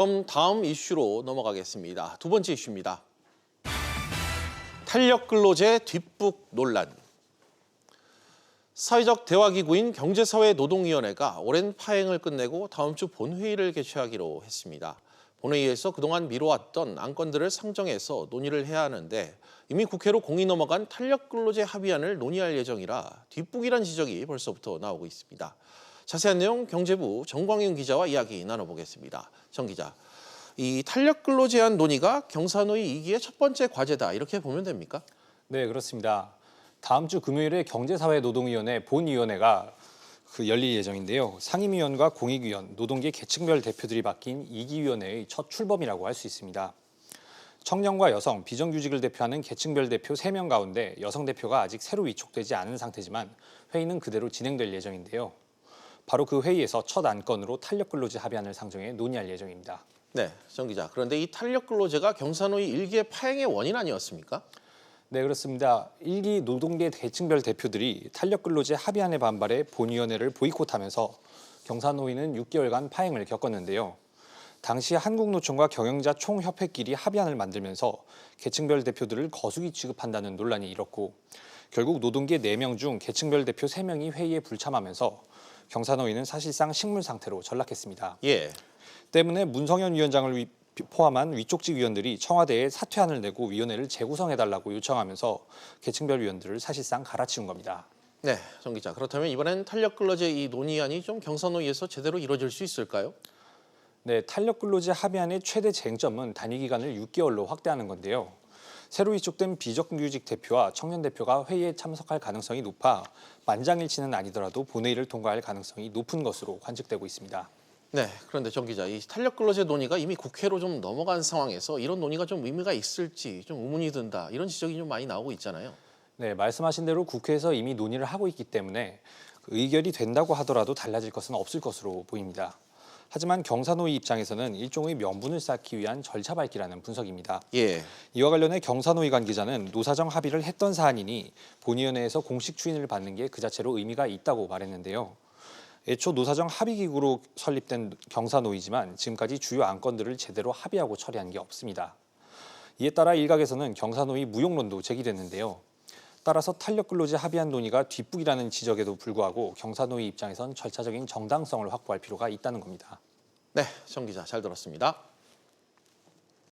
그럼 다음 이슈로 넘어가겠습니다. 두 번째 이슈입니다. 탄력근로제 뒷북 논란. 사회적 대화기구인 경제사회노동위원회가 오랜 파행을 끝내고 다음 주 본회의를 개최하기로 했습니다. 본회의에서 그동안 미뤄왔던 안건들을 상정해서 논의를 해야 하는데 이미 국회로 공이 넘어간 탄력근로제 합의안을 논의할 예정이라 뒷북이란 지적이 벌써부터 나오고 있습니다. 자세한 내용 경제부 정광윤 기자와 이야기 나눠보겠습니다. 정 기자, 이 탄력근로제안 논의가 경사노위 2기의 첫 번째 과제다 이렇게 보면 됩니까? 네, 그렇습니다. 다음 주 금요일에 경제사회노동위원회 본위원회가 열릴 예정인데요. 상임위원과 공익위원, 노동계 계층별 대표들이 맡긴 2기 위원회의 첫 출범이라고 할 수 있습니다. 청년과 여성, 비정규직을 대표하는 계층별 대표 3명 가운데 여성 대표가 아직 새로 위촉되지 않은 상태지만 회의는 그대로 진행될 예정인데요. 바로 그 회의에서 첫 안건으로 탄력근로제 합의안을 상정해 논의할 예정입니다. 네, 정 기자. 그런데 이 탄력근로제가 경사노위 1기의 파행의 원인 아니었습니까? 네, 그렇습니다. 1기 노동계 계층별 대표들이 탄력근로제 합의안에 반발해 본위원회를 보이콧하면서 경사노위는 6개월간 파행을 겪었는데요. 당시 한국노총과 경영자 총협회끼리 합의안을 만들면서 계층별 대표들을 거수기 취급한다는 논란이 일었고 결국 노동계 4명 중 계층별 대표 3명이 회의에 불참하면서 경사노위는 사실상 식물 상태로 전락했습니다. 때문에 문성현 위원장을 포함한 위촉직 위원들이 청와대에 사퇴안을 내고 위원회를 재구성해달라고 요청하면서 계층별 위원들을 사실상 갈아치운 겁니다. 네, 정 기자. 그렇다면 이번엔 탄력근로제 이 논의안이 좀 경사노위에서 제대로 이루어질 수 있을까요? 네, 탄력근로제 합의안의 최대 쟁점은 단위 기간을 6개월로 확대하는 건데요. 새로 위촉된 비정규직 대표와 청년 대표가 회의에 참석할 가능성이 높아 만장일치는 아니더라도 본회의를 통과할 가능성이 높은 것으로 관측되고 있습니다. 네, 그런데 정 기자, 이 탄력근로제 논의가 이미 국회로 좀 넘어간 상황에서 이런 논의가 좀 의미가 있을지 좀 의문이 든다 이런 지적이 좀 많이 나오고 있잖아요. 네, 말씀하신 대로 국회에서 이미 논의를 하고 있기 때문에 의결이 된다고 하더라도 달라질 것은 없을 것으로 보입니다. 하지만 경사노위 입장에서는 일종의 명분을 쌓기 위한 절차 밟기라는 분석입니다. 이와 관련해 경사노위 관계자는 노사정 합의를 했던 사안이니 본위원회에서 공식 추인을 받는 게 그 자체로 의미가 있다고 말했는데요. 애초 노사정 합의기구로 설립된 경사노위지만 지금까지 주요 안건들을 제대로 합의하고 처리한 게 없습니다. 이에 따라 일각에서는 경사노위 무용론도 제기됐는데요. 따라서 탄력근로제 합의안 논의가 뒷북이라는 지적에도 불구하고 경사노위 입장에선 절차적인 정당성을 확보할 필요가 있다는 겁니다. 네, 정 기자 잘 들었습니다.